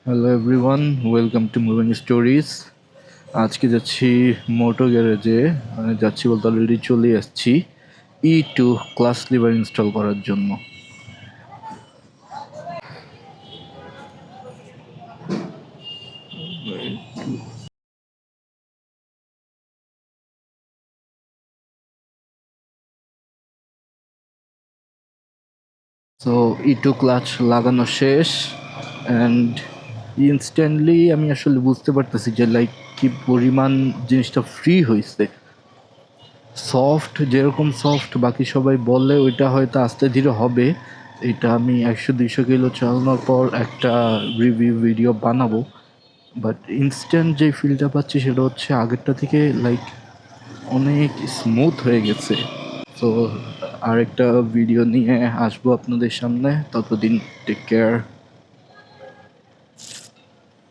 Hello everyone, welcome to moving stories. আজকে যাচ্ছি মোটো গ্যারেজে, যাচ্ছি বলতে অলরেডি চলে আসছি E2 ক্লাস লিভার ইনস্টল করার জন্য। সো E2 ক্লাচ লাগানো শেষ অ্যান্ড ইনস্ট্যান্টলি আমি আসলে বুঝতে পারতেছি যে লাইক কি পরিমাণ জিনিসটা ফ্রি হয়েছে। সফট যেরকম সফট বাকি সবাই বলে ওইটা হয়তো আস্তে ধীরে হবে। এটা আমি 100-200 কিলো চালানোর পর একটা রিভিউ ভিডিও বানাবো। বাট ইনস্ট্যান্ট যে ফিলটা পাচ্ছি সেটা হচ্ছে আগেরটা থেকে লাইক অনেক স্মুথ হয়ে গেছে। তো আরেকটা ভিডিও নিয়ে আসবো আপনাদের সামনে, ততদিন টেক কেয়ার।